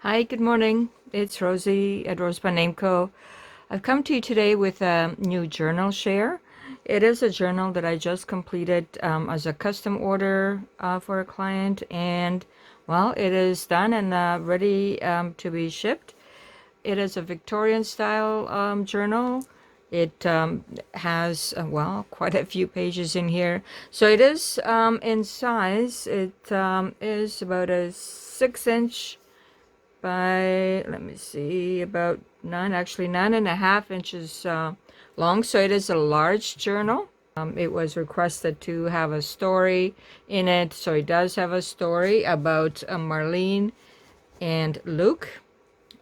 Hi, good morning. It's Rosie at RoseByNameCo. I've come to you today with a new journal share. It is a journal that I just completed as a custom order for a client, and well, it is done and ready to be shipped. It is a Victorian style journal. It has, well, quite a few pages in here. So it is in size. It is about a 6 inch by, let me see, about actually 9.5 inches long. So it is a large journal. It was requested to have a story in it. So it does have a story about Marlene and Luke.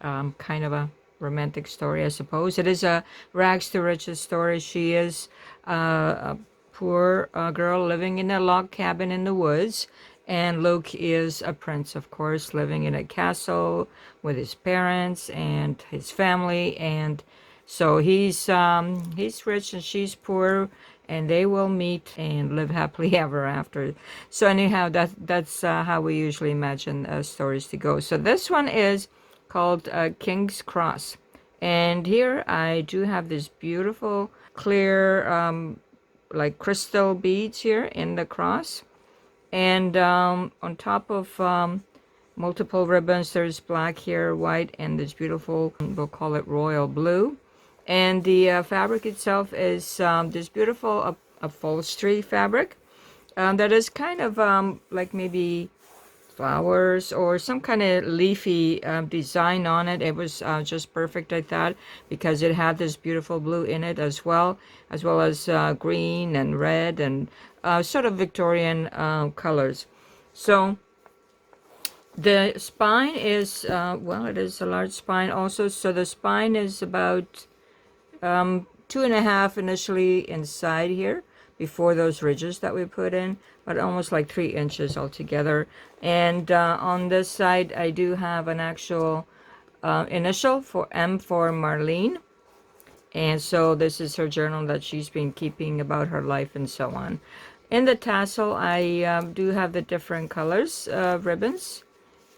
Kind of a romantic story, I suppose. It is a rags to riches story. She is a poor girl living in a log cabin in the woods. And Luke is a prince, of course, living in a castle with his parents and his family. And so he's rich and she's poor, and they will meet and live happily ever after. So anyhow, that's how we usually imagine stories to go. So this one is called King's Cross. And here I do have this beautiful clear like crystal beads here in the cross. And on top of multiple ribbons, there's black here, white, and this beautiful, we'll call it royal blue. And the fabric itself is this beautiful upholstery fabric that is kind of like maybe flowers or some kind of leafy design on it. It was just perfect, I thought, because it had this beautiful blue in it as well as green and red and sort of Victorian colors. So the spine is, well, it is a large spine also. So the spine is about 2.5 initially inside here before those ridges that we put in, but almost like 3 inches altogether. And on this side, I do have an actual initial for M for Marlene. And so this is her journal that she's been keeping about her life and so on. In the tassel, I do have the different colors ribbons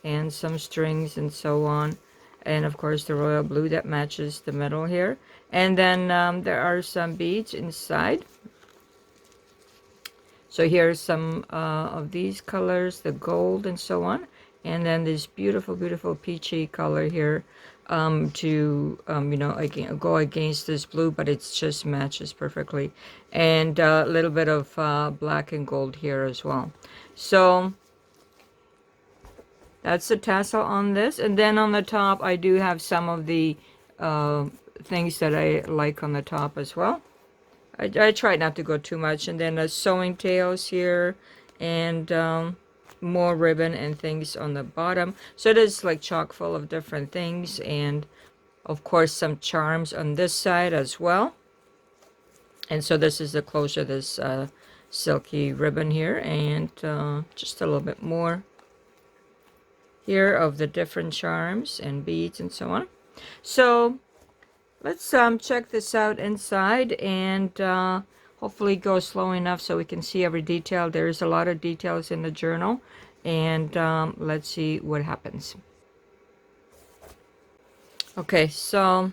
and some strings and so on. And of course the royal blue that matches the middle here. And then there are some beads inside. So here's some of these colors, the gold and so on. And then this beautiful, beautiful peachy color here to, you know, again, go against this blue, but it just matches perfectly. And a little bit of black and gold here as well. So that's the tassel on this. And then on the top, I do have some of the things that I like on the top as well. I try not to go too much. And then sewing tails here and more ribbon and things on the bottom. So it is like chock full of different things. And of course some charms on this side as well. And so this is the closure, this silky ribbon here. And just a little bit more here of the different charms and beads and so on. So let's check this out inside and hopefully go slow enough so we can see every detail. There's a lot of details in the journal, and let's see what happens. Okay, so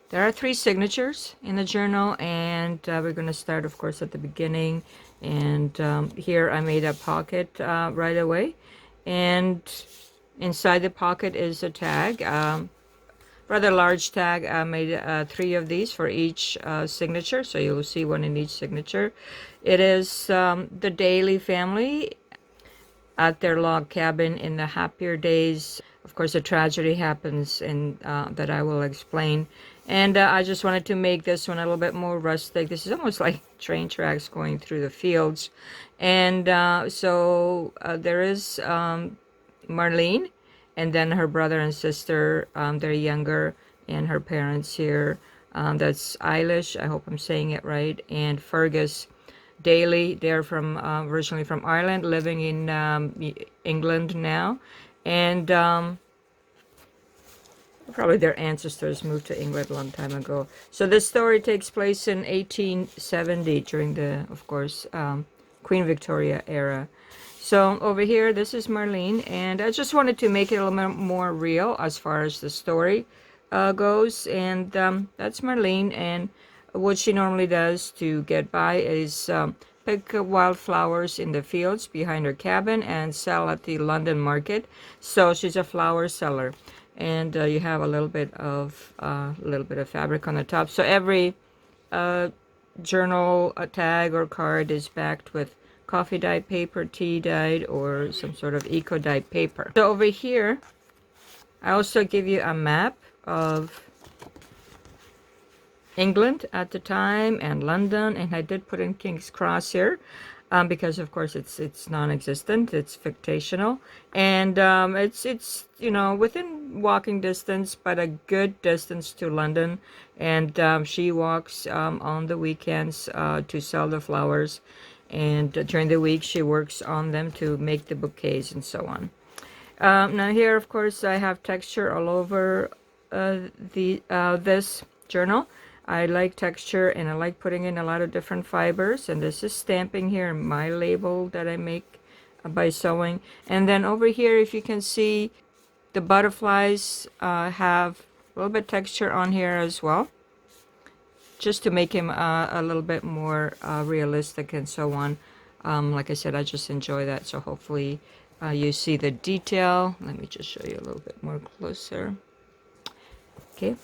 there are 3 signatures in the journal, and we're going to start, of course, at the beginning. And here I made a pocket right away, and inside the pocket is a tag, rather large tag. I made 3 of these for each signature, so you'll see one in each signature. It is the Daly family at their log cabin in the happier days. Of course, a tragedy happens, and that I will explain. And I just wanted to make this one a little bit more rustic. This is almost like train tracks going through the fields. And so there is Marlene, and then her brother and sister, they're younger, and her parents here. That's Eilish, I hope I'm saying it right, and Fergus Daly. They're from originally from Ireland, living in England now. And probably their ancestors moved to England a long time ago. So this story takes place in 1870 during the, of course, Queen Victoria era. So over here, this is Marlene, and I just wanted to make it a little bit more real as far as the story goes. And that's Marlene, and what she normally does to get by is pick wildflowers in the fields behind her cabin and sell at the London market. So she's a flower seller, and you have a little bit of fabric on the top. So every journal tag or card is backed with coffee dyed paper, tea dyed, or some sort of eco dyed paper. So over here, I also give you a map of England at the time and London, and I did put in King's Cross here because of course it's non-existent, it's fictional, and it's you know, within walking distance, but a good distance to London. And she walks on the weekends to sell the flowers, and during the week she works on them to make the bouquets and so on. Now here, of course, I have texture all over this journal. I like texture, and I like putting in a lot of different fibers, and this is stamping here, my label that I make by sewing. And then over here, if you can see, the butterflies have a little bit texture on here as well, just to make him a little bit more realistic and so on. Like I said, I just enjoy that, so hopefully you see the detail. Let me just show you a little bit more closer. Okay,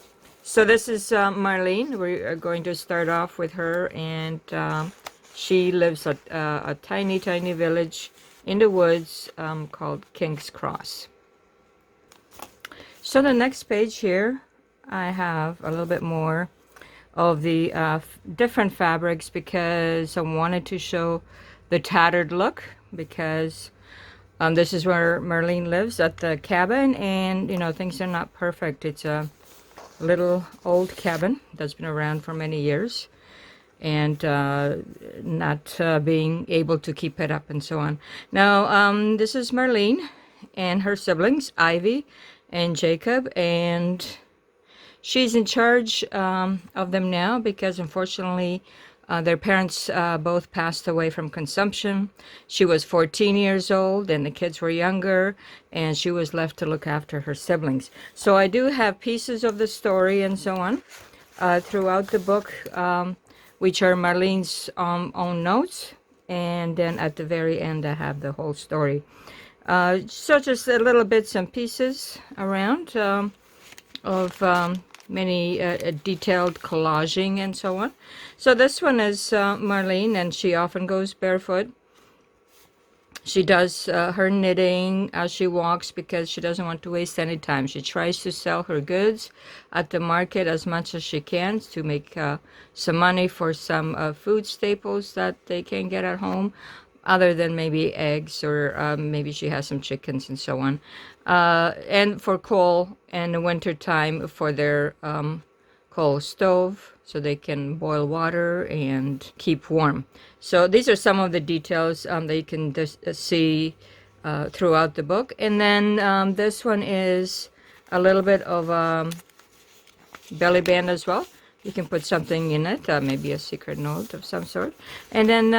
so this is Marlene. We are going to start off with her, and she lives at a tiny village in the woods called King's Cross. So the next page here, I have a little bit more of the different fabrics, because I wanted to show the tattered look, because this is where Marlene lives, at the cabin, and you know, things are not perfect. It's a little old cabin that's been around for many years, and not being able to keep it up and so on. Now this is Marlene and her siblings, Ivy and Jacob, and she's in charge of them now, because unfortunately their parents both passed away from consumption. She was 14 years old and the kids were younger, and she was left to look after her siblings. So I do have pieces of the story and so on throughout the book, which are Marlene's own notes, and then at the very end I have the whole story. So just a little bits and pieces around of many detailed collaging and so on. So this one is Marlene, and she often goes barefoot. She does her knitting as she walks, because she doesn't want to waste any time. She tries to sell her goods at the market as much as she can to make some money for some food staples that they can get at home, other than maybe eggs, or maybe she has some chickens and so on. And for coal in the winter time, for their coal stove, so they can boil water and keep warm. So these are some of the details that you can see throughout the book. And then this one is a little bit of belly band as well. You can put something in it, maybe a secret note of some sort. And then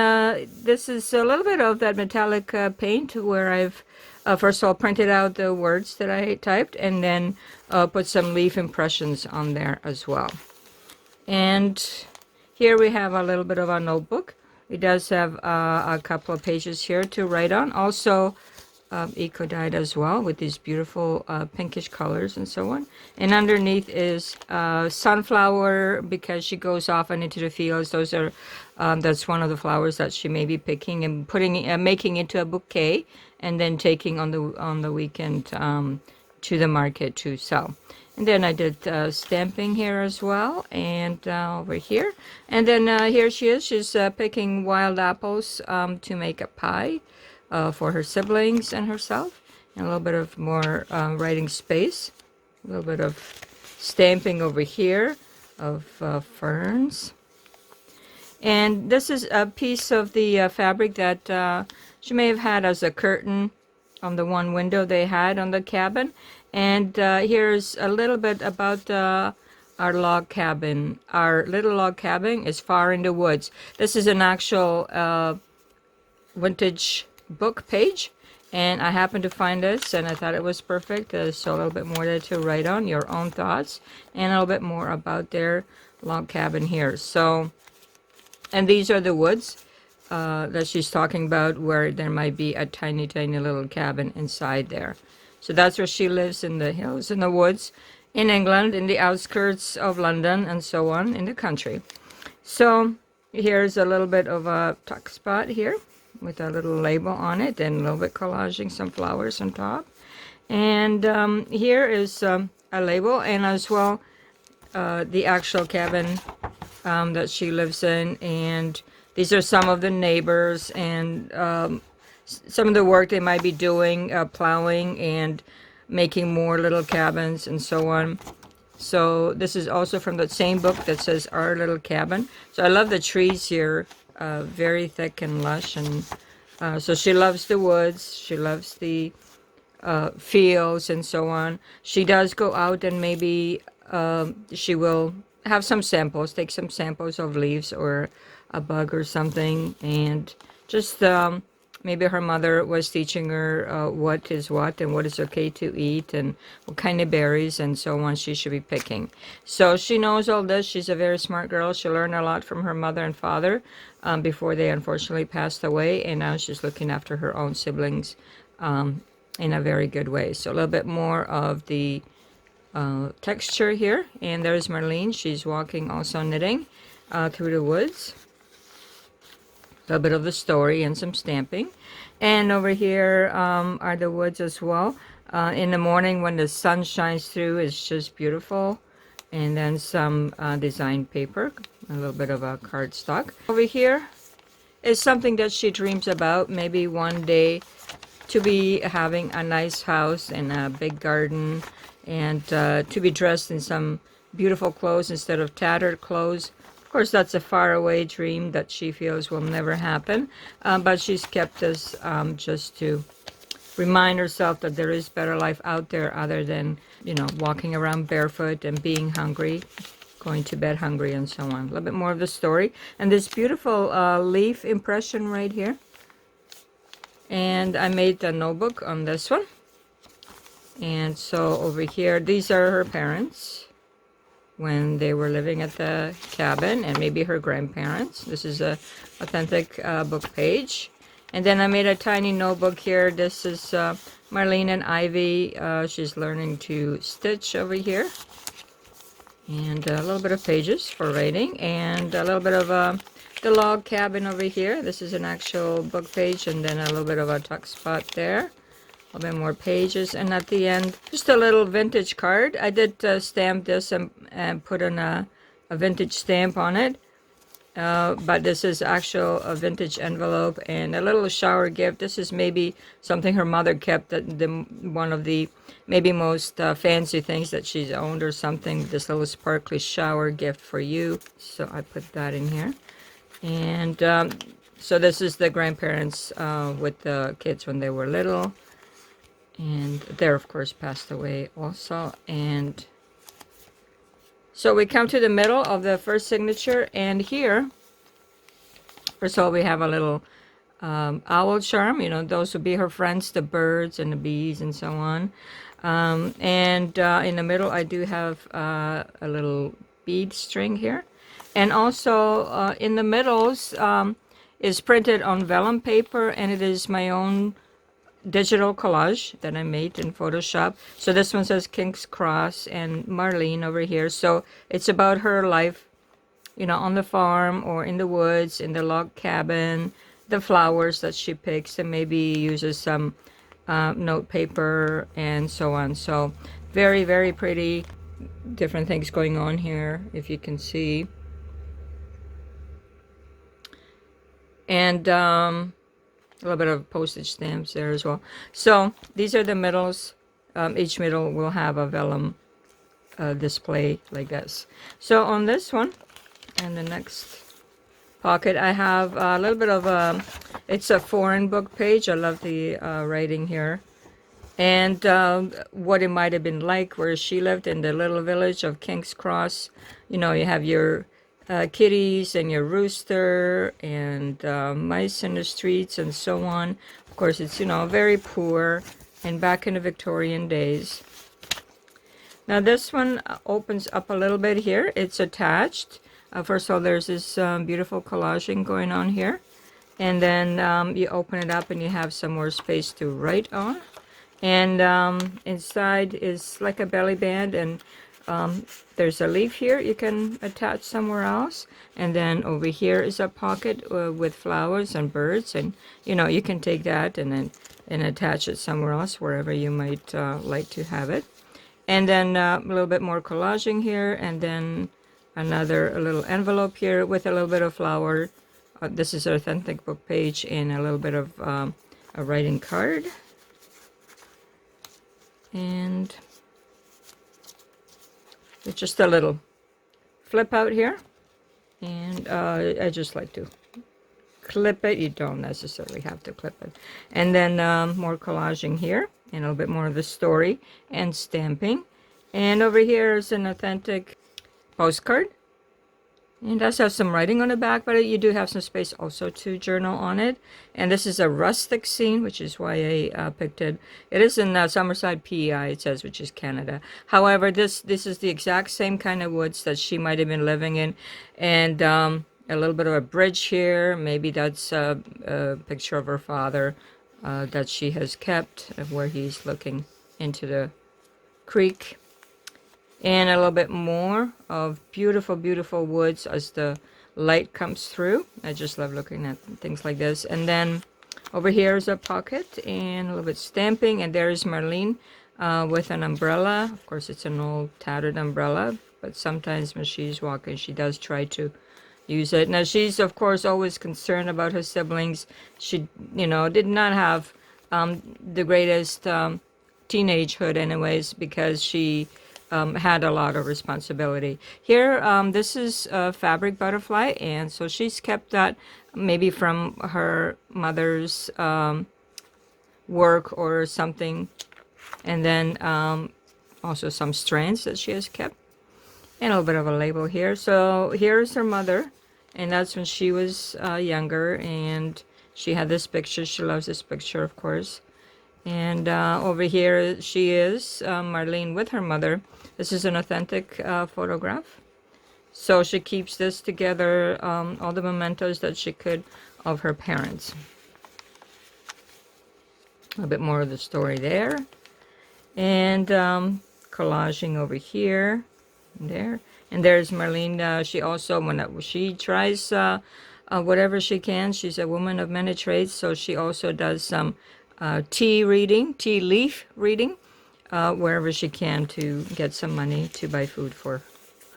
this is a little bit of that metallic paint, where I've first of all printed out the words that I typed, and then put some leaf impressions on there as well. And here we have a little bit of a notebook. It does have a couple of pages here to write on. Also eco dyed as well, with these beautiful pinkish colors and so on. And underneath is sunflower, because she goes off and into the fields. Those are that's one of the flowers that she may be picking and putting making into a bouquet, and then taking on the weekend to the market to sell. And then I did stamping here as well, and over here. And then here she is. She's picking wild apples to make a pie for her siblings and herself. And a little bit of more writing space. A little bit of stamping over here of ferns. And this is a piece of the fabric that she may have had as a curtain on the one window they had on the cabin. And here's a little bit about our log cabin. Our little log cabin is far in the woods. This is an actual vintage book page, and I happened to find this and I thought it was perfect. So a little bit more there to write on your own thoughts and a little bit more about their log cabin here. So, and these are the woods that she's talking about, where there might be a tiny little cabin inside there. So that's where she lives, in the hills, in the woods, in England, in the outskirts of London, and so on, in the country. So here's a little bit of a tuck spot here with a little label on it, and a little bit collaging some flowers on top. And here is a label, and as well the actual cabin that she lives in. And these are some of the neighbors and some of the work they might be doing, plowing and making more little cabins and so on. So this is also from the same book that says Our Little Cabin. So I love the trees here, very thick and lush. And so she loves the woods. She loves the fields and so on. She does go out and maybe she will have some samples, take some samples of leaves or a bug or something, and just maybe her mother was teaching her what is what and what is okay to eat and what kind of berries and so on she should be picking. So she knows all this. She's a very smart girl. She learned a lot from her mother and father before they unfortunately passed away, and now she's looking after her own siblings in a very good way. So a little bit more of the texture here. And there's Marlene. She's walking, also knitting through the woods. A little bit of the story and some stamping. And over here are the woods as well. In the morning when the sun shines through, it's just beautiful. And then some design paper, a little bit of a cardstock. Over here is something that she dreams about, maybe one day to be having a nice house and a big garden, and to be dressed in some beautiful clothes instead of tattered clothes. Of course, that's a faraway dream that she feels will never happen, but she's kept this just to remind herself that there is better life out there other than, you know, walking around barefoot and being hungry, going to bed hungry and so on. A little bit more of the story. And this beautiful leaf impression right here. And I made a notebook on this one. And so over here, these are her parents when they were living at the cabin, and maybe her grandparents. This is a authentic book page. And then I made a tiny notebook here. This is Marlene and Ivy. She's learning to stitch over here. And a little bit of pages for writing, and a little bit of the log cabin over here. This is an actual book page, and then a little bit of a tuck spot there. A little bit more pages, and at the end, just a little vintage card. I did stamp this and put on a vintage stamp on it. But this is actual a vintage envelope and a little shower gift. This is maybe something her mother kept, one of the maybe most fancy things that she's owned or something. This little sparkly shower gift for you. So I put that in here. And so this is the grandparents with the kids when they were little. And they're, of course, passed away also. And so we come to the middle of the first signature, and here, first of all, we have a little owl charm. You know, those would be her friends, the birds and the bees and so on. And in the middle, I do have a little bead string here. And also in the middles is printed on vellum paper, and it is my own digital collage that I made in Photoshop. So this one says King's Cross and Marlene over here. So it's about her life, you know, on the farm or in the woods, in the log cabin, the flowers that she picks, and maybe uses some note paper and so on. So very, very pretty, different things going on here, if you can see. And a little bit of postage stamps there as well. So these are the middles. Each middle will have a vellum display like this. So on this one and the next pocket, I have a little bit of it's a foreign book page. I love the writing here. And what it might have been like where she lived in the little village of King's Cross. You know, you have your kitties and your rooster and mice in the streets and so on. Of course, it's, very poor and back in the Victorian days. Now this one opens up a little bit here. It's attached. First of all, there's this beautiful collaging going on here. And then you open it up and you have some more space to write on. And inside is like a belly band, and there's a leaf here you can attach somewhere else. And then over here is a pocket with flowers and birds, and you can take that and attach it somewhere else, wherever you might like to have it. And then a little bit more collaging here, and then a little envelope here with a little bit of flower. This is an authentic book page and a little bit of a writing card. And it's just a little flip out here. And I just like to clip it. You don't necessarily have to clip it. And then more collaging here, and a little bit more of the story and stamping. And over here is an authentic postcard. And it does have some writing on the back, but you do have some space also to journal on it. And this is a rustic scene, which is why I picked it. It is in Summerside, PEI, it says, which is Canada. However, this is the exact same kind of woods that she might have been living in. And a little bit of a bridge here. Maybe that's a picture of her father that she has kept, where he's looking into the creek. And a little bit more of beautiful, beautiful woods as the light comes through. I just love looking at things like this. And then over here is a pocket and a little bit stamping. And there is Marlene with an umbrella. Of course, it's an old tattered umbrella, but sometimes when she's walking, she does try to use it. Now, she's, of course, always concerned about her siblings. She, did not have the greatest teenagehood anyways, because she had a lot of responsibility. Here, this is a fabric butterfly, and so she's kept that maybe from her mother's work or something. And then also some strands that she has kept. And a little bit of a label here. So here's her mother, and that's when she was younger, and she had this picture. She loves this picture, of course. And over here she is, Marlene with her mother. This is an authentic photograph. So she keeps this together, all the mementos that she could of her parents. A bit more of the story there. And collaging over here and there. And there's Marlene. She also, when she tries whatever she can, she's a woman of many trades. So she also does some tea leaf reading, wherever she can to get some money to buy food for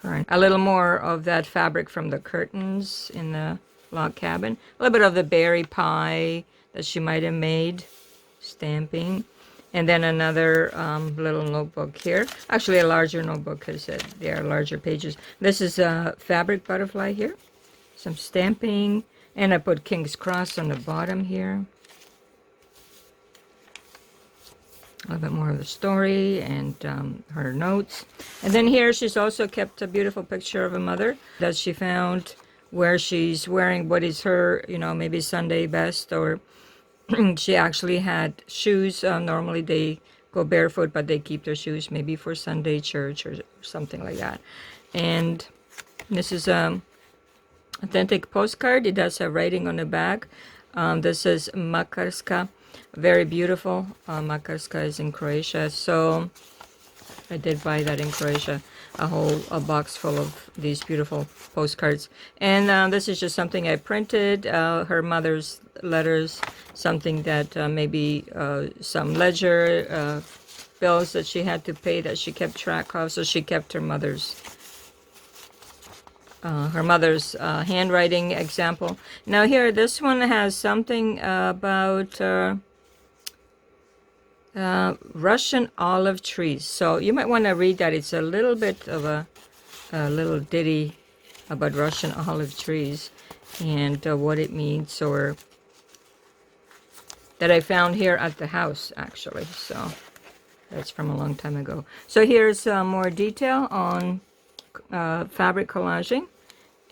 her. A little more of that fabric from the curtains in the log cabin. A little bit of the berry pie that she might have made, stamping. And then another little notebook here. Actually, a larger notebook because there are larger pages. This is a fabric butterfly here. Some stamping. And I put King's Cross on the bottom here. A little bit more of the story and her notes. And then here she's also kept a beautiful picture of a mother that she found, where she's wearing what is her, maybe Sunday best, or she actually had shoes. Normally they go barefoot, but they keep their shoes maybe for Sunday church or something like that. And this is an authentic postcard. It does have writing on the back. This is Makarska. Very beautiful. Makarska is in Croatia. So I did buy that in Croatia. A box full of these beautiful postcards. And this is just something I printed. Her mother's letters. Something that maybe some ledger bills that she had to pay that she kept track of. So she kept her mother's handwriting example. Now here, this one has something about Russian olive trees. So you might want to read that. It's a little bit of a little ditty about Russian olive trees and what it means, or that I found here at the house, actually. So that's from a long time ago. So here's more detail on fabric collaging.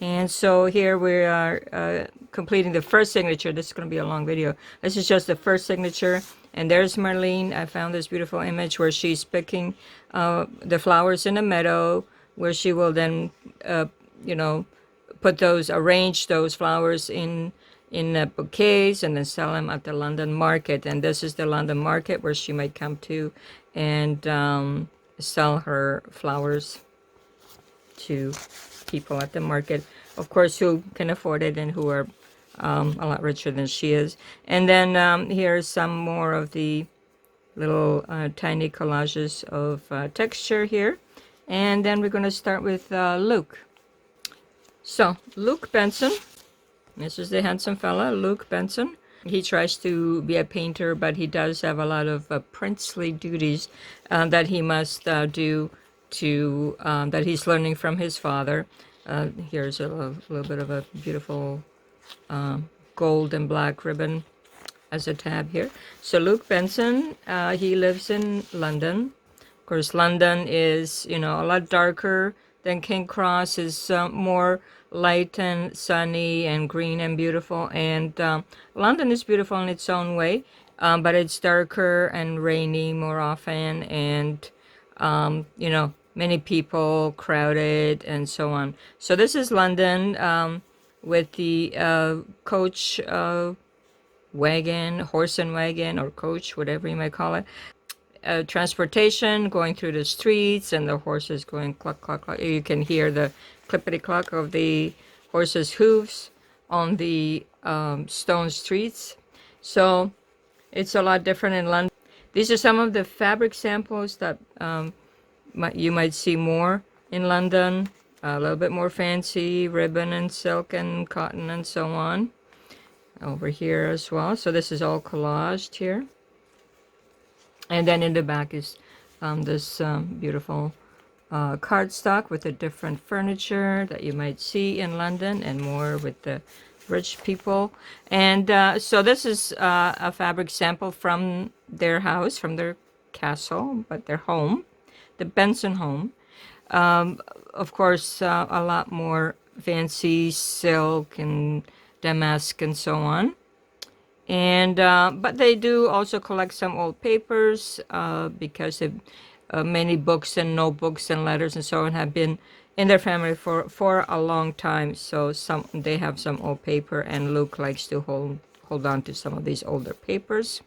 And so here we are completing the first signature. This is going to be a long video. This is just the first signature. And there's Marlene. I found this beautiful image where she's picking the flowers in a meadow, where she will then, you know, arrange those flowers in bouquets and then sell them at the London market. And this is the London market where she might come to and sell her flowers to people at the market, of course, who can afford it and who are a lot richer than she is. And then here's some more of the little tiny collages of texture here. And then we're going to start with Luke. So, Luke Benson. This is the handsome fella, Luke Benson. He tries to be a painter, but he does have a lot of princely duties that he must do that he's learning from his father. Here's a little bit of a beautiful gold and black ribbon as a tab here. So Luke Benson, he lives in London. Of course, London is, a lot darker than King Cross, is more light and sunny and green and beautiful. And London is beautiful in its own way, but it's darker and rainy more often, and many people, crowded, and so on. So this is London with the coach wagon, horse and wagon, or coach, whatever you might call it. Transportation going through the streets, and the horses going cluck, cluck, cluck. You can hear the clippity-cluck of the horses' hooves on the stone streets. So it's a lot different in London. These are some of the fabric samples that you might see more in London. A little bit more fancy ribbon and silk and cotton and so on. Over here as well. So this is all collaged here. And then in the back is this beautiful cardstock with the different furniture that you might see in London, and more with the rich people. And so this is a fabric sample from their house, from their castle, but their home, the Benson home. Of course, a lot more fancy silk and damask and so on. And but they do also collect some old papers because many books and notebooks and letters and so on have been in their family for a long time. So they have some old paper, and Luke likes to hold on to some of these older papers.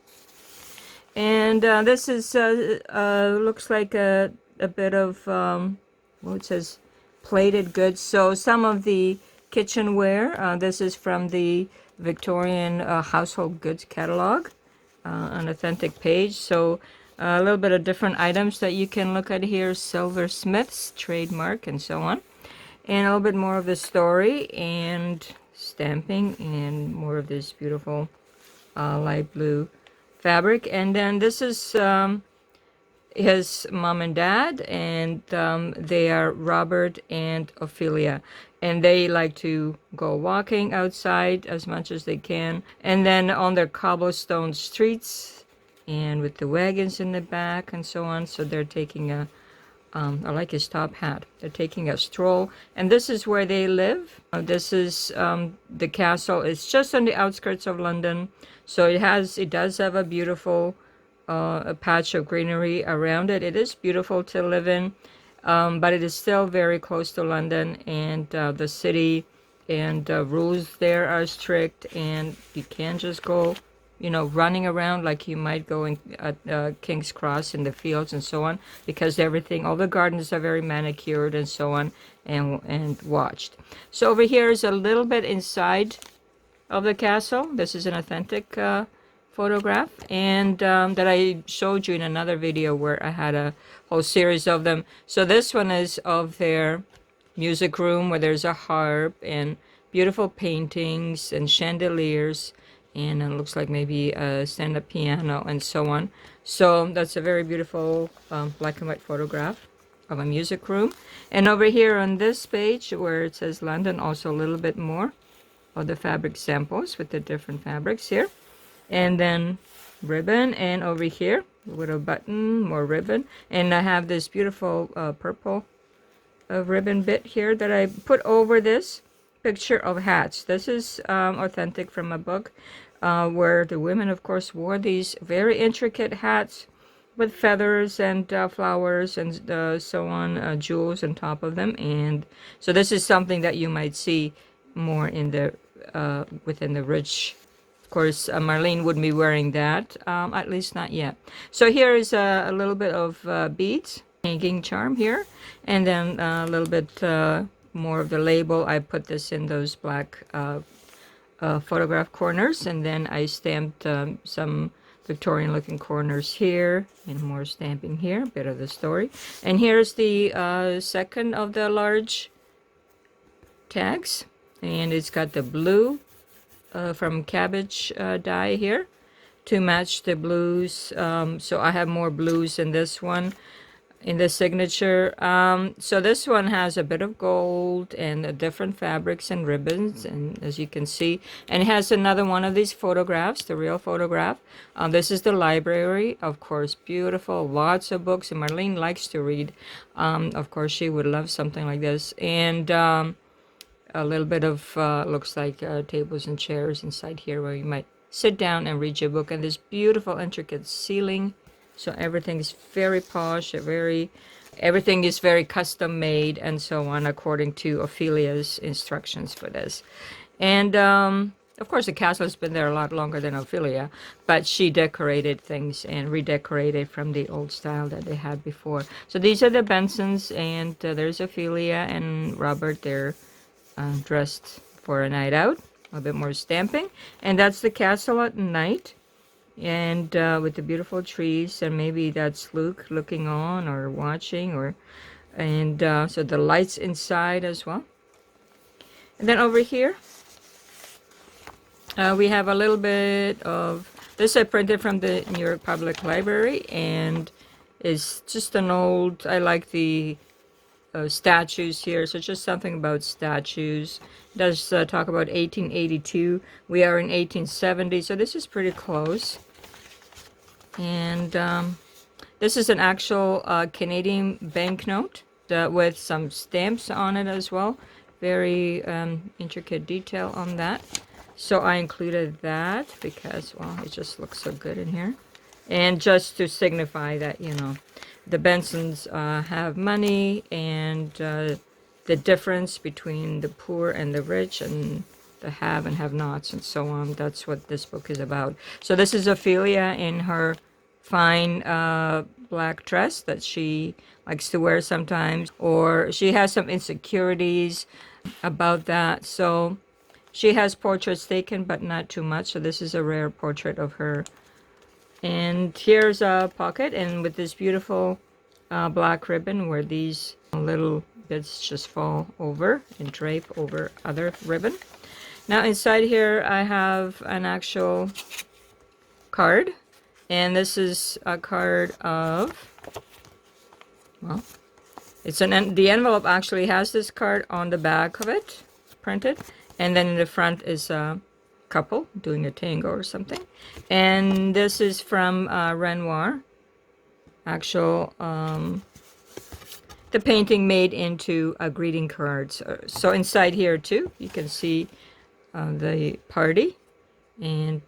And this is looks like a bit of well, it says plated goods. So some of the kitchenware. This is from the Victorian household goods catalog, an authentic page. So a little bit of different items that you can look at here: silversmiths, trademark, and so on. And a little bit more of the story and stamping, and more of this beautiful light blue fabric. And then this is his mom and dad, and they are Robert and Ophelia, and they like to go walking outside as much as they can. And then on their cobblestone streets, and with the wagons in the back and so on. So they're taking I like his top hat. They're taking a stroll, and this is where they live. This is the castle. It's just on the outskirts of London, so it does have a beautiful a patch of greenery around it. It is beautiful to live in, but it is still very close to London, and the city and rules there are strict, and you can't just go, running around like you might go at King's Cross in the fields and so on, because all the gardens are very manicured and so on, and watched. So over here is a little bit inside of the castle. This is an authentic photograph, and that I showed you in another video where I had a whole series of them. So this one is of their music room, where there's a harp and beautiful paintings and chandeliers, and it looks like maybe a stand-up piano and so on. So that's a very beautiful black and white photograph of a music room. And over here on this page where it says London, also a little bit more of the fabric samples with the different fabrics here. And then ribbon, and over here with a button, more ribbon. And I have this beautiful purple ribbon bit here that I put over this picture of hats. This is authentic from a book where the women, of course, wore these very intricate hats with feathers and flowers and so on, jewels on top of them. And so this is something that you might see more in the within the rich. Of course, Marlene wouldn't be wearing that, at least not yet. So here is a little bit of beads, hanging charm here, and then a little bit more of the label. I put this in those black photograph corners, and then I stamped some Victorian looking corners here, and more stamping here, bit of the story. And here's the second of the large tags, and it's got the blue from cabbage dye here to match the blues. So I have more blues in this one, in the signature. So this one has a bit of gold and different fabrics and ribbons, and as you can see, and it has another one of these photographs, the real photograph. This is the library, of course, beautiful, lots of books, and Marlene likes to read. Of course, she would love something like this. And a little bit of looks like tables and chairs inside here where you might sit down and read your book, and this beautiful intricate ceiling. So everything is very posh, everything is very custom made and so on, according to Ophelia's instructions for this. And of course the castle has been there a lot longer than Ophelia, but she decorated things and redecorated from the old style that they had before. So these are the Bensons, and there's Ophelia and Robert. They're dressed for a night out, a bit more stamping. And that's the castle at night, and with the beautiful trees, and maybe that's Luke looking on or watching, or and so the lights inside as well. And then over here we have a little bit of this. I printed from the New York Public Library, and is just an old, I like the statues here, so just something about statues. It does talk about 1882. We are in 1870, so this is pretty close. And this is an actual Canadian banknote with some stamps on it as well. Very intricate detail on that. So I included that because, well, it just looks so good in here. And just to signify that, you know, the Bensons have money, and the difference between the poor and the rich, and the have and have nots, and so on. That's what this book is about. So this is Ophelia in her fine black dress that she likes to wear sometimes, or she has some insecurities about that. So she has portraits taken, but not too much. So this is a rare portrait of her. And here's a pocket, and with this beautiful black ribbon where these little bits just fall over and drape over other ribbon. Now inside here I have an actual card, and this is a card of, well, it's the envelope actually has this card on the back of it printed, and then in the front is a couple doing a tango or something. And this is from Renoir, actual the painting made into a greeting cards. So inside here too you can see the party, and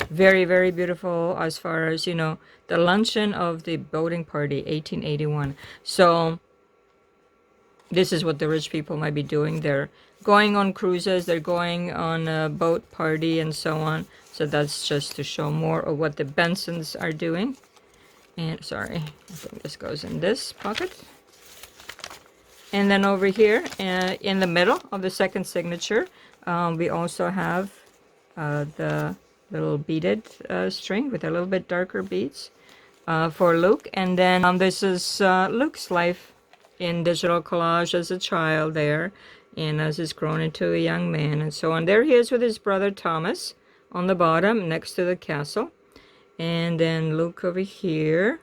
very, very beautiful as far as, you know, the luncheon of the boating party, 1881. So this is what the rich people might be doing. They're going on cruises, they're going on a boat party and so on. So that's just to show more of what the Bensons are doing. And sorry, I think this goes in this pocket. And then over here in the middle of the second signature, we also have the little beaded string with a little bit darker beads for Luke. And then this is Luke's life in digital collage as a child there, and as he's grown into a young man and so on. There he is with his brother Thomas on the bottom next to the castle. And then Luke over here.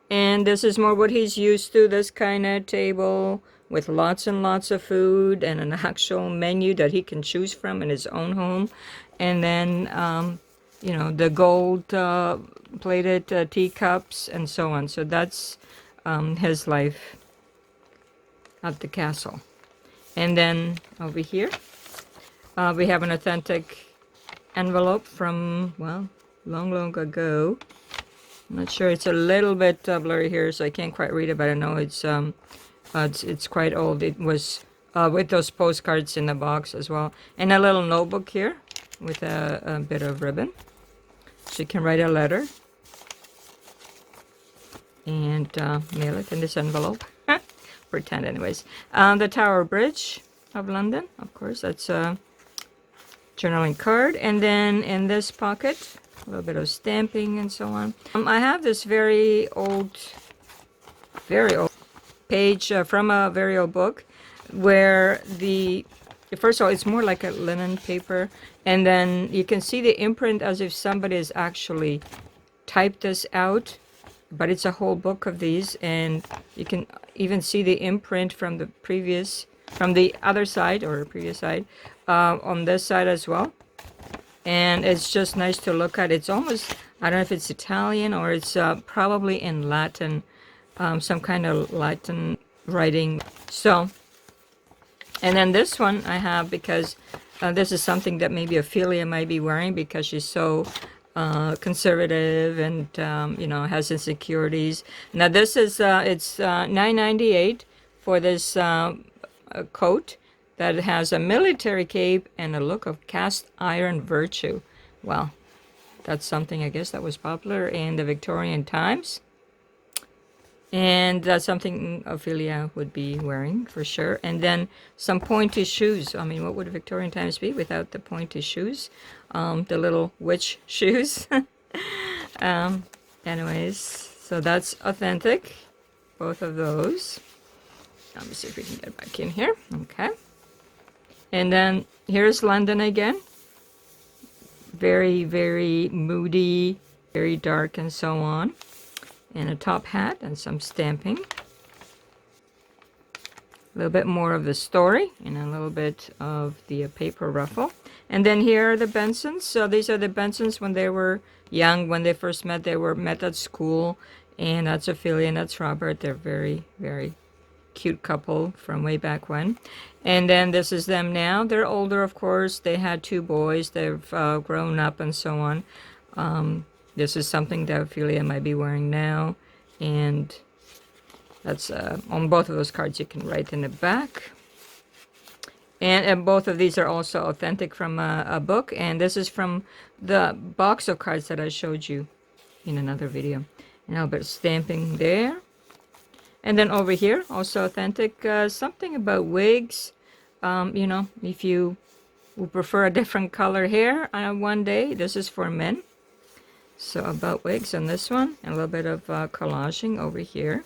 And this is more what he's used to, this kind of table with lots and lots of food and an actual menu that he can choose from in his own home. And then, you know, the gold plated teacups and so on. So that's his life at the castle. And then over here, we have an authentic envelope from, well, long ago. I'm not sure. It's a little bit blurry here, so I can't quite read it, but I know it's quite old. It was with those postcards in the box as well. And a little notebook here with a bit of ribbon. So you can write a letter and mail it in this envelope. Pretend anyways. The Tower Bridge of London, of course, that's a journaling card. And then in this pocket, a little bit of stamping and so on. I have this very old page from a very old book where first of all, it's more like a linen paper, and then you can see the imprint as if somebody has actually typed this out, but it's a whole book of these, and you can even see the imprint from the other side or previous side on this side as well. And it's just nice to look at. It's almost, I don't know if it's Italian or it's probably in Latin, some kind of Latin writing. So, and then this one I have because this is something that maybe Ophelia might be wearing because she's so conservative and has insecurities. Now this is it's $9.98 for this coat that has a military cape and a look of cast iron virtue. Well, that's something I guess that was popular in the Victorian times. And that's something Ophelia would be wearing for sure. And then some pointy shoes. I mean, what would Victorian times be without the pointy shoes? The little witch shoes. Anyways, so that's authentic. Both of those. Let me see if we can get back in here. Okay. And then here's London again. Very, very moody, very dark and so on. And a top hat and some stamping. A little bit more of the story and a little bit of the paper ruffle. And then here are the Bensons. So these are the Bensons when they were young, when they first met. They were met at school. And that's Ophelia and that's Robert. They're very, very cute couple from way back when. And then this is them now. They're older, of course. They had 2 boys. They've grown up and so on. This is something that Ophelia might be wearing now. And that's on both of those cards you can write in the back. And both of these are also authentic from a book. And this is from the box of cards that I showed you in another video. And a little bit of stamping there. And then over here, also authentic, something about wigs. If you would prefer a different color hair one day, this is for men. So about wigs on this one, and a little bit of collaging over here.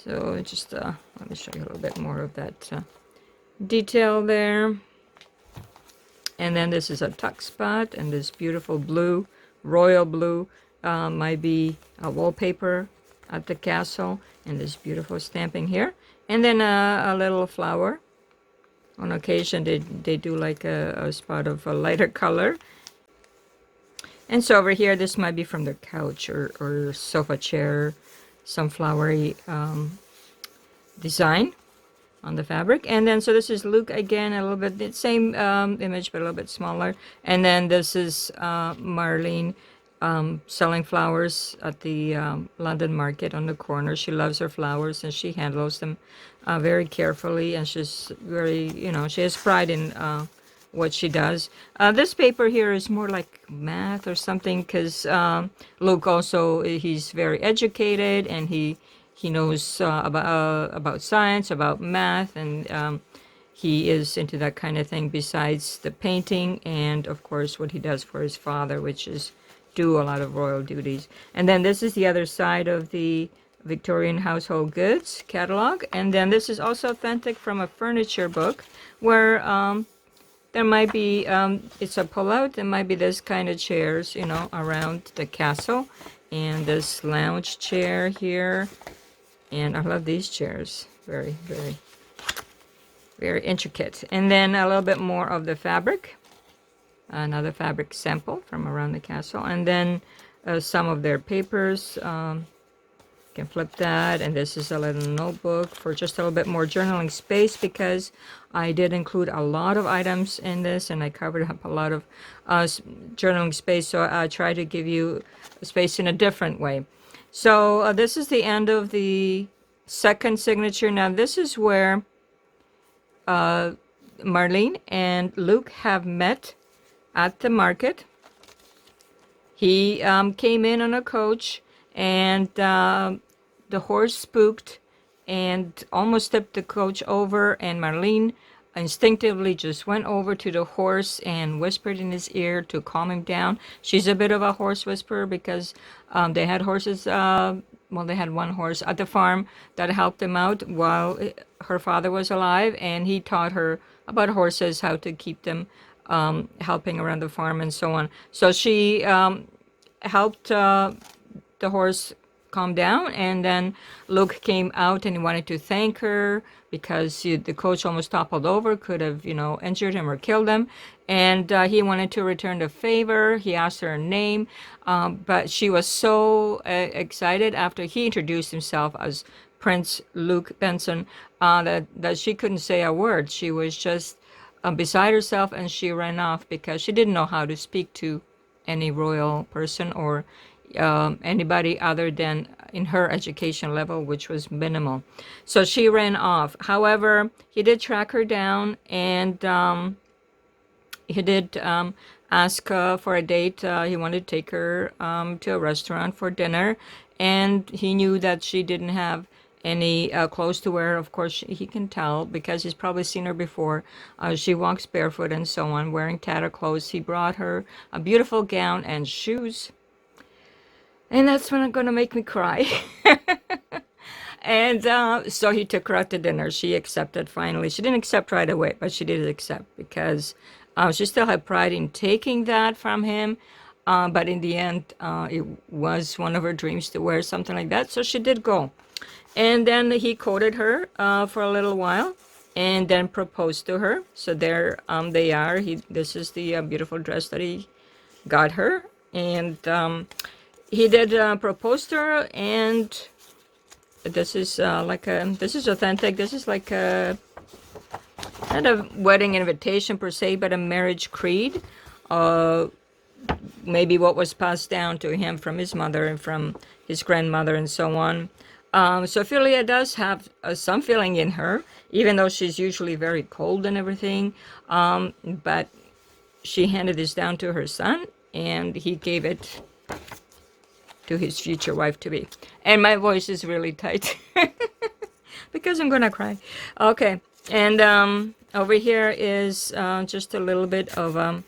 So just let me show you a little bit more of that detail there. And then this is a tuck spot, and this beautiful blue, royal blue, might be a wallpaper at the castle, and this beautiful stamping here. And then a little flower. On occasion, they do like a spot of a lighter color. And so over here, this might be from the couch or sofa chair, some flowery design on the fabric. And then, so this is Luke again, a little bit, the same image, but a little bit smaller. And then this is Marlene selling flowers at the London market on the corner. She loves her flowers and she handles them very carefully. And she's very, she has pride in what she does. This paper here is more like math or something because Luke also, he's very educated and he knows about science, about math, and he is into that kind of thing besides the painting and of course what he does for his father, which is do a lot of royal duties. And then this is the other side of the Victorian household goods catalog. And then this is also authentic from a furniture book where there might be, it's a pull-out, there might be this kind of chairs, around the castle. And this lounge chair here. And I love these chairs. Very, very, very intricate. And then a little bit more of the fabric. Another fabric sample from around the castle. And then some of their papers. can flip that, and this is a little notebook for just a little bit more journaling space, because I did include a lot of items in this, and I covered up a lot of journaling space, so I try to give you space in a different way. So this is the end of the second signature. Now this is where Marlene and Luke have met at the market. He came in on a coach, and the horse spooked and almost tipped the coach over, and Marlene instinctively just went over to the horse and whispered in his ear to calm him down. She's a bit of a horse whisperer, because they had horses, well, they had one horse at the farm that helped them out while her father was alive, and he taught her about horses, how to keep them helping around the farm and so on. So she helped the horse calm down, and then Luke came out and he wanted to thank her, because the coach almost toppled over, could have, injured him or killed him, and he wanted to return the favor. He asked her name, but she was so excited after he introduced himself as Prince Luke Benson that she couldn't say a word. She was just beside herself, and she ran off because she didn't know how to speak to any royal person or anybody other than in her education level, which was minimal. So she ran off. However, he did track her down, and he did ask for a date. He wanted to take her to a restaurant for dinner, and he knew that she didn't have any clothes to wear. Of course, he can tell because he's probably seen her before. She walks barefoot and so on, wearing tattered clothes. He brought her a beautiful gown and shoes. And that's when I'm going to make me cry. And so he took her out to dinner. She accepted finally. She didn't accept right away, but she did accept, because she still had pride in taking that from him. But in the end, it was one of her dreams to wear something like that. So she did go. And then he courted her for a little while, and then proposed to her. So there they are. This is the beautiful dress that he got her. And he did propose to her, and this is this is authentic. This is like a, not a wedding invitation per se, but a marriage creed. Maybe what was passed down to him from his mother and from his grandmother and so on. So Philia does have some feeling in her, even though she's usually very cold and everything. But she handed this down to her son, and he gave it to his future wife-to-be. And my voice is really tight because I'm gonna cry. Okay, and over here is just a little bit of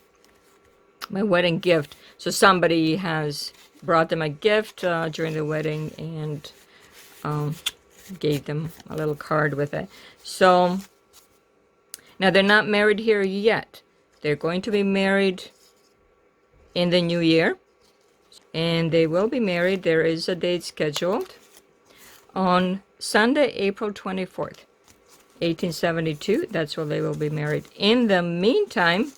my wedding gift. So somebody has brought them a gift during the wedding, and gave them a little card with it. So now they're not married here yet. They're going to be married in the new year, and they will be married. There is a date scheduled on Sunday, April 24th, 1872. That's when they will be married. In the meantime,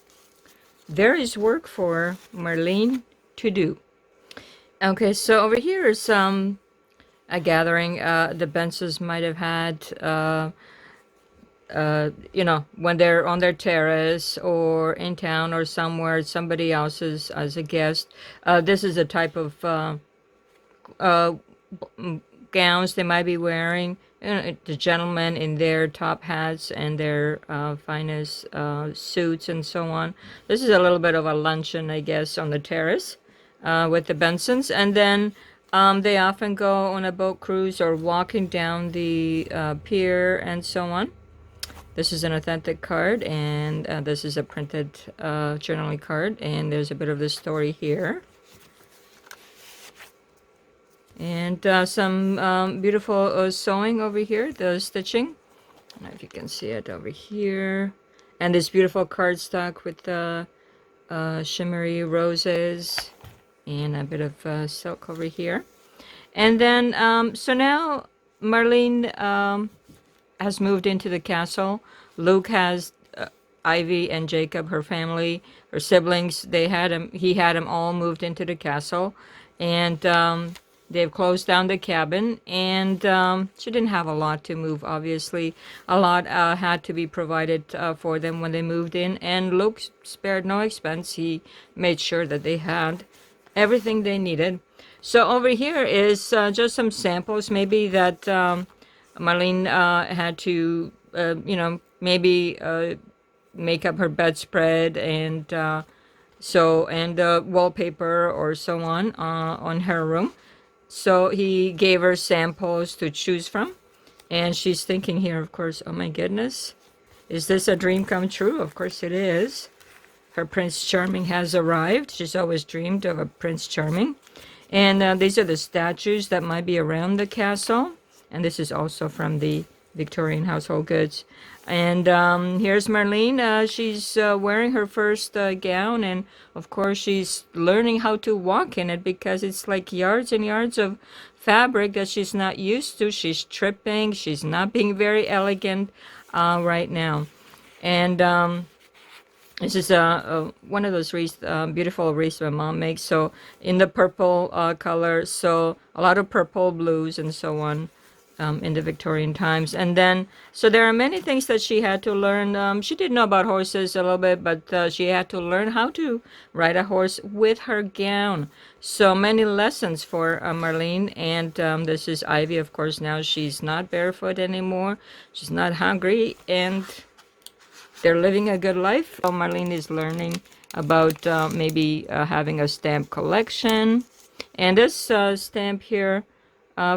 there is work for Marlene to do. Okay, so over here is a gathering the Bensons might have had, when they're on their terrace or in town or somewhere, somebody else's as a guest. This is a type of gowns they might be wearing. The gentlemen in their top hats and their finest suits and so on. This is a little bit of a luncheon, I guess, on the terrace with the Bensons. And then they often go on a boat cruise or walking down the pier and so on. This is an authentic card, and this is a printed journaling card, and there's a bit of the story here. And some beautiful sewing over here, the stitching. I don't know if you can see it over here. And this beautiful cardstock with the shimmery roses and a bit of silk over here. And then, so now Marlene has moved into the castle. Luke has Ivy and Jacob, her family, her siblings. He had them all moved into the castle. And they've closed down the cabin, and she didn't have a lot to move, obviously. A lot had to be provided for them when they moved in, and Luke spared no expense. He made sure that they had everything they needed. So over here is just some samples, maybe that Marlene had to, maybe make up her bedspread and wallpaper or so on her room. So he gave her samples to choose from, and she's thinking here, of course, oh my goodness, is this a dream come true? Of course it is. Her Prince Charming has arrived. She's always dreamed of a Prince Charming. And these are the statues that might be around the castle. And this is also from the Victorian household goods. And here's Marlene. She's wearing her first gown. And, of course, she's learning how to walk in it because it's like yards and yards of fabric that she's not used to. She's tripping. She's not being very elegant right now. And this is one of those wreaths, beautiful wreaths my mom makes. So in the purple color, so a lot of purple, blues, and so on in the Victorian times. And then, so there are many things that she had to learn. She did know about horses a little bit, but she had to learn how to ride a horse with her gown. So many lessons for Marlene. And this is Ivy, of course. Now she's not barefoot anymore. She's not hungry. And they're living a good life. Marlene is learning about maybe having a stamp collection. And this stamp here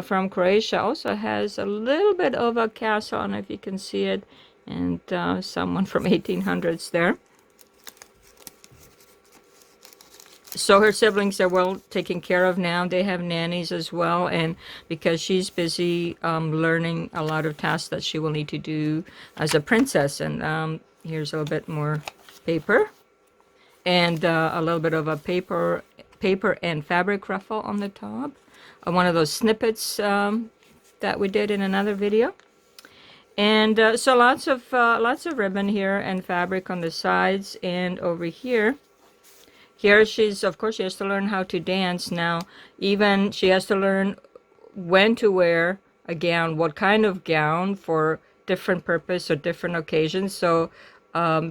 from Croatia also has a little bit of a castle. I don't know if you can see it. And someone from 1800s there. So her siblings are well taken care of now. They have nannies as well. And because she's busy learning a lot of tasks that she will need to do as a princess. And here's a little bit more paper. And a little bit of a paper and fabric ruffle on the top. One of those snippets that we did in another video. And so lots of ribbon here and fabric on the sides. And over here, she's, of course, she has to learn how to dance now. Even she has to learn when to wear a gown, what kind of gown for different purpose or different occasions. So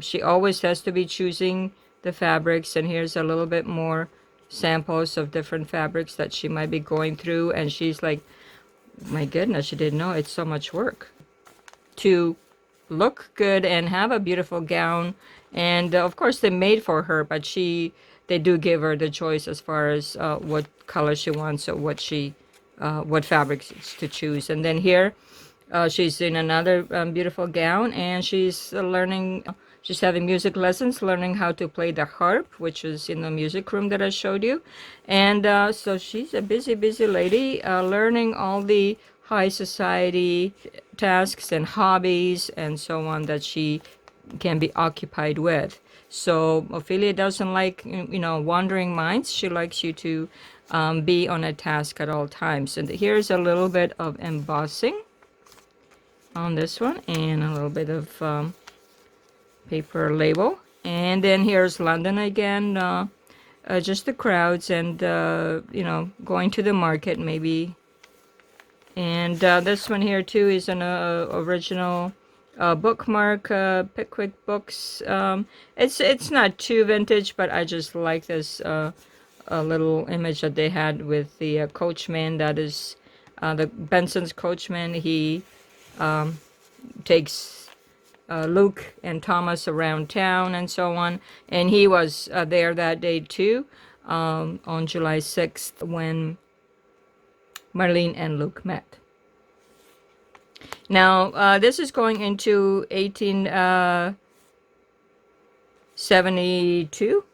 she always has to be choosing the fabrics. And here's a little bit more samples of different fabrics that she might be going through. And she's like, my goodness, she didn't know it's so much work to look good and have a beautiful gown. And of course they made for her, but they do give her the choice as far as what color she wants or what fabrics to choose. And then here she's in another beautiful gown, and she's having music lessons, learning how to play the harp, which is in the music room that I showed you. And so she's a busy lady, learning all the high society tasks and hobbies and so on that she can be occupied with. So Ophelia doesn't like, wandering minds. She likes you to be on a task at all times. And here's a little bit of embossing on this one, and a little bit of paper label. And then here's London again, just the crowds and, going to the market maybe. And this one here too is an original bookmark, Pickwick Books. It's not too vintage, but I just like this a little image that they had with the coachman. That is the Benson's coachman. He takes Luke and Thomas around town and so on. And he was there that day too, on July 6th when Marlene and Luke met. Now, this is going into 1872.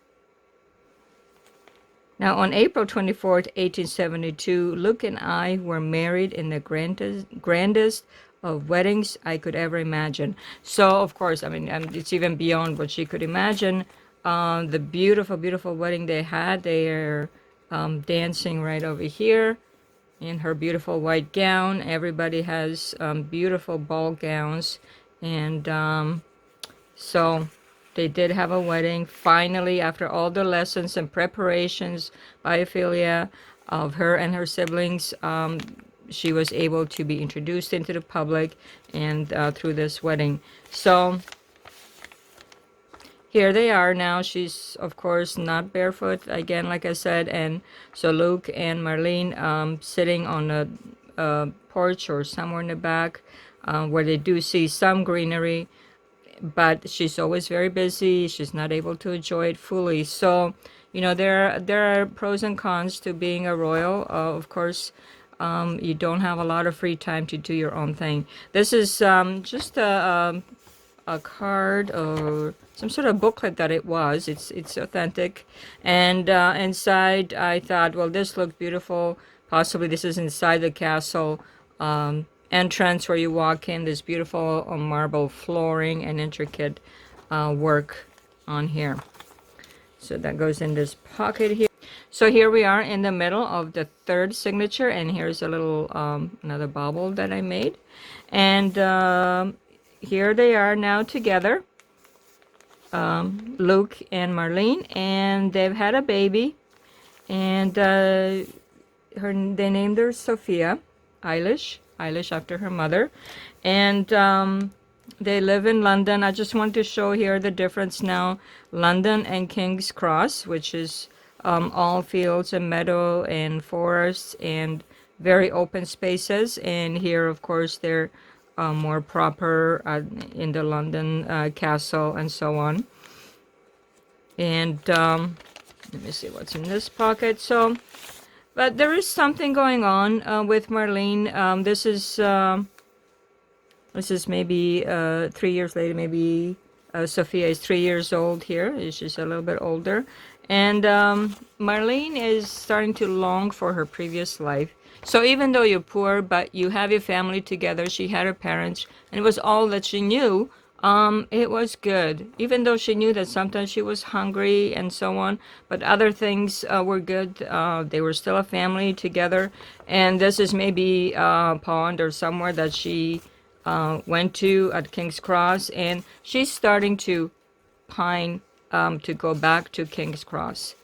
Now, on April 24th, 1872, Luke and I were married in the grandest of weddings I could ever imagine. So, of course, I mean, it's even beyond what she could imagine. The beautiful, beautiful wedding they had. They're dancing right over here in her beautiful white gown. Everybody has beautiful ball gowns. And so they did have a wedding. Finally, after all the lessons and preparations by Ophelia of her and her siblings, she was able to be introduced into the public and through this wedding. So here they are now. She's, of course, not barefoot, again, like I said. And so Luke and Marlene sitting on a porch or somewhere in the back where they do see some greenery. But she's always very busy. She's not able to enjoy it fully. So, you know, there are pros and cons to being a royal. Of course, you don't have a lot of free time to do your own thing. This is just a card or some sort of booklet that it was. It's authentic, and inside I thought, well, this looked beautiful. Possibly this is inside the castle entrance where you walk in. This beautiful marble flooring and intricate work on here. So that goes in this pocket here. So here we are in the middle of the third signature, and here's a little another bauble that I made, and here they are now together, Luke and Marlene, and they've had a baby, and they named her Sophia, Eilish after her mother, and they live in London. I just want to show here the difference now. London and King's Cross, which is all fields and meadow and forests and very open spaces, and here, of course, they're more proper in the London castle and so on. And let me see what's in this pocket. So, but there is something going on with Marlene. This is maybe 3 years later. Maybe Sophia is 3 years old here. She's a little bit older. And Marlene is starting to long for her previous life. So even though you're poor, but you have your family together, she had her parents, and it was all that she knew. It was good. Even though she knew that sometimes she was hungry and so on, but other things were good. They were still a family together. And this is maybe a pond or somewhere that she went to at King's Cross, and she's starting to pine to go back to King's Cross.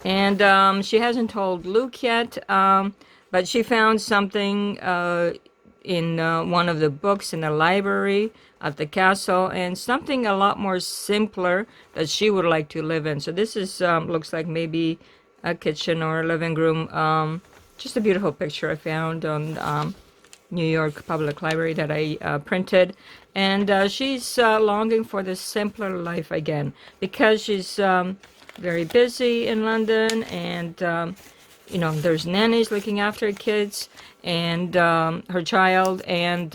And she hasn't told Luke yet, but she found something in one of the books in the library at the castle, and something a lot more simpler that she would like to live in. So this is looks like maybe a kitchen or a living room. Just a beautiful picture I found on New York Public Library that I printed. And she's longing for this simpler life again, because she's very busy in London, and you know, there's nannies looking after kids, and her child, and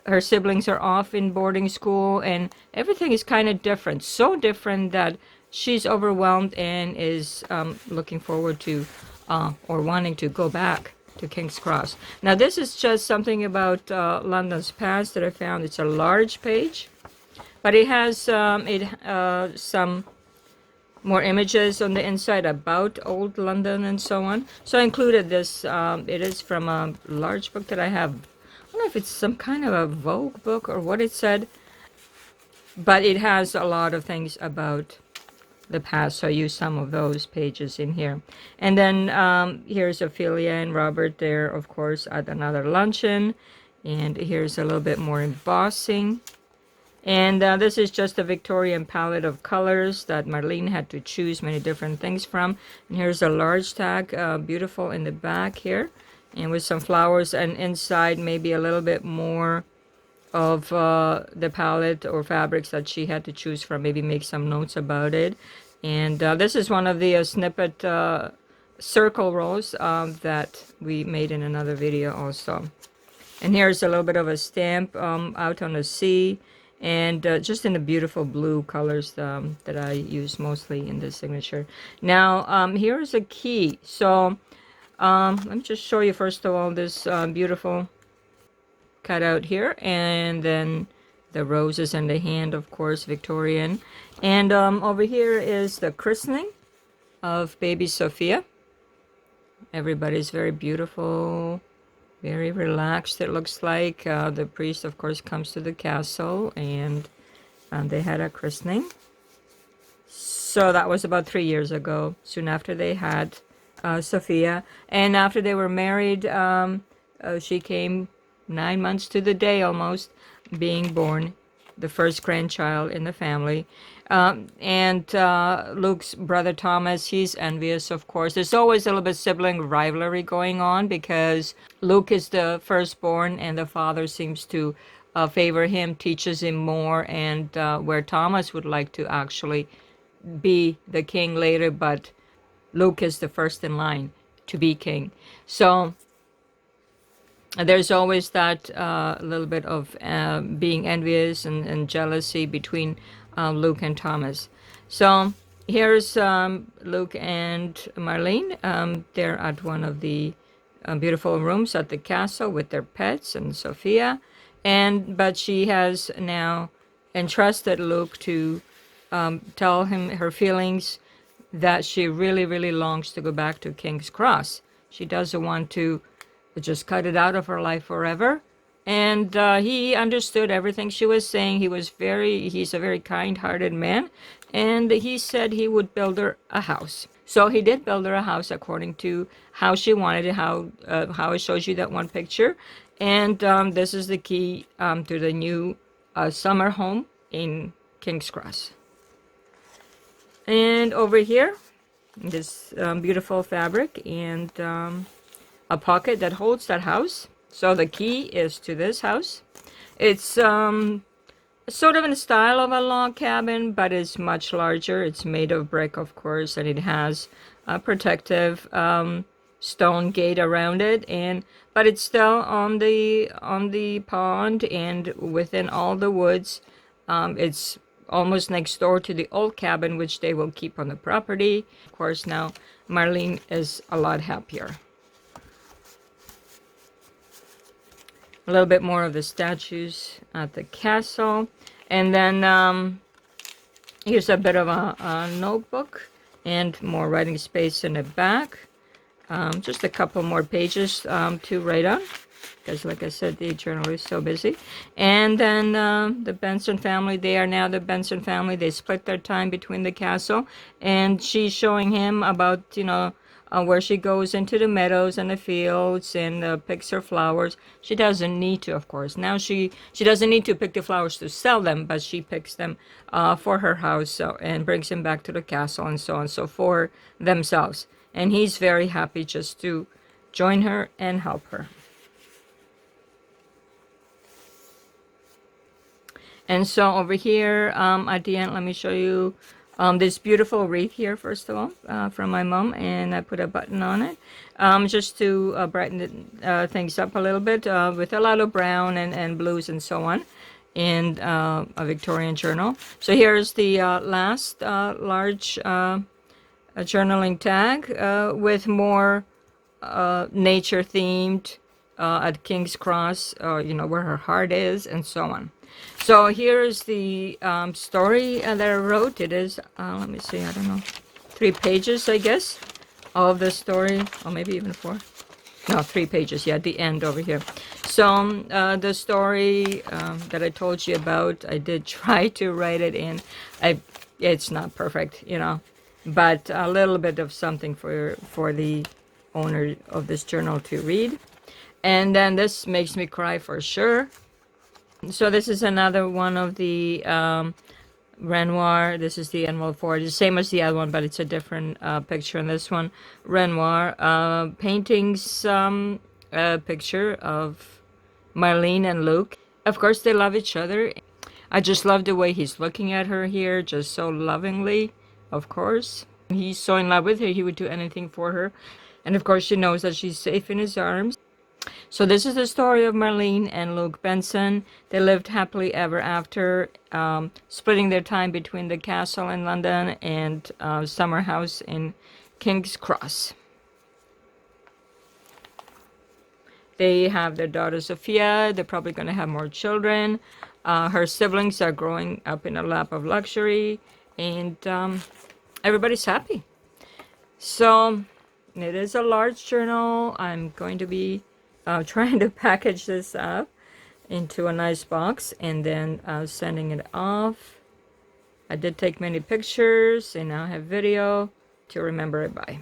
her siblings are off in boarding school, and everything is kind of different. So different that she's overwhelmed and is looking forward to or wanting to go back to King's Cross. Now this is just something about London's past that I found. It's a large page, but it has some more images on the inside about old London and so on. So I included this. It is from a large book that I have. I don't know if it's some kind of a Vogue book or what it said, but it has a lot of things about the past, so I used some of those pages in here. And then here's Ophelia and Robert there, of course, at another luncheon. And here's a little bit more embossing. And this is just a Victorian palette of colors that Marlene had to choose many different things from. And here's a large tag, beautiful in the back here, and with some flowers, and inside maybe a little bit more of the palette or fabrics that she had to choose from, maybe make some notes about it. And this is one of the snippet circle rows that we made in another video also. And here's a little bit of a stamp out on the sea, and just in the beautiful blue colors that I use mostly in this signature. Now here's a key. So let me just show you first of all this beautiful cutout here, and then the roses and the hand, of course, Victorian. And over here is the christening of baby Sophia. Everybody's very beautiful, very relaxed, it looks like. The priest, of course, comes to the castle, and They had a christening. So that was about 3 years ago, soon after they had Sophia. And after they were married, she came 9 months to the day almost, being born, the first grandchild in the family. And Luke's brother Thomas, he's envious, of course. There's always a little bit sibling rivalry going on because Luke is the firstborn and the father seems to favor him, teaches him more, and where Thomas would like to actually be the king later, but Luke is the first in line to be king. So there's always that little bit of being envious and jealousy between Luke and Thomas. So here's Luke and Marlene. They're at one of the beautiful rooms at the castle with their pets and Sophia. But she has now entrusted Luke to tell him her feelings, that she really, really longs to go back to King's Cross. She doesn't want to just cut it out of her life forever. And he understood everything she was saying. He's a very kind-hearted man. And he said he would build her a house. So he did build her a house according to how she wanted it, how it shows you that one picture. And this is the key to the new summer home in King's Cross. And over here, this beautiful fabric and a pocket that holds that house. So the key is to this house. It's sort of in the style of a log cabin, but it's much larger. It's made of brick, of course, and it has a protective stone gate around it. But it's still on the pond and within all the woods. It's almost next door to the old cabin, which they will keep on the property. Of course, now Marlene is a lot happier. A little bit more of the statues at the castle. And then here's a bit of a notebook and more writing space in the back. Just a couple more pages to write on, because like I said, the journal is so busy. And then the Benson family, they are now the Benson family. They split their time between the castle, and she's showing him about, where she goes into the meadows and the fields and picks her flowers. She doesn't need to, of course. Now she doesn't need to pick the flowers to sell them, but she picks them for her house and brings them back to the castle and so on, so for themselves. And he's very happy just to join her and help her. And so over here at the end, let me show you this beautiful wreath here, first of all, from my mom. And I put a button on it just to brighten things up a little bit with a lot of brown and blues and so on in a Victorian journal. So here's the last large journaling tag with more nature themed at King's Cross, where her heart is and so on. So here's the story that I wrote. It is, let me see, I don't know, 3 pages, I guess, of the story, or maybe even 4. No, 3 pages, yeah, at the end over here. So the story that I told you about, I did try to write it in. It's not perfect, but a little bit of something for the owner of this journal to read. And then this makes me cry for sure. So this is another one of the Renoir. This is the Envol 4. It's the same as the other one, but it's a different picture in this one. Renoir paintings, a picture of Marlene and Luke. Of course, they love each other. I just love the way he's looking at her here, just so lovingly, of course. He's so in love with her, he would do anything for her. And of course, she knows that she's safe in his arms. So this is the story of Marlene and Luke Benson. They lived happily ever after, splitting their time between the castle in London and summer house in King's Cross. They have their daughter Sophia. They're probably going to have more children. Her siblings are growing up in a lap of luxury, and everybody's happy. So it is a large journal. I'm going to be trying to package this up into a nice box and then sending it off I did take many pictures, and now I have video to remember it by.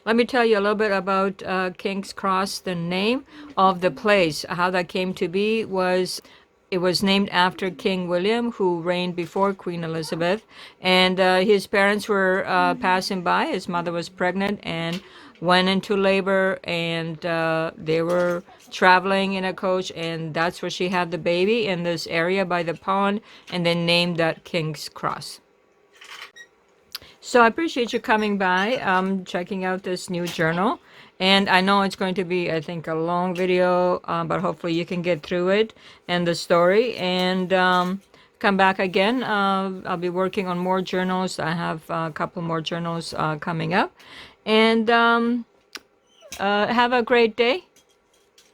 Let me tell you a little bit about King's Cross. The name of the place, how that came to be, was it was named after King William, who reigned before Queen Elizabeth. And his parents were passing by. His mother was pregnant and went into labor, and they were traveling in a coach, and that's where she had the baby, in this area by the pond, and then named that King's Cross. So I appreciate you coming by, checking out this new journal. And I know it's going to be, I think, a long video, but hopefully you can get through it and the story. And come back again. I'll be working on more journals. I have a couple more journals coming up. And have a great day.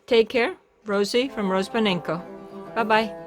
Take care. Rosie from RoseByNameCo. Bye-bye.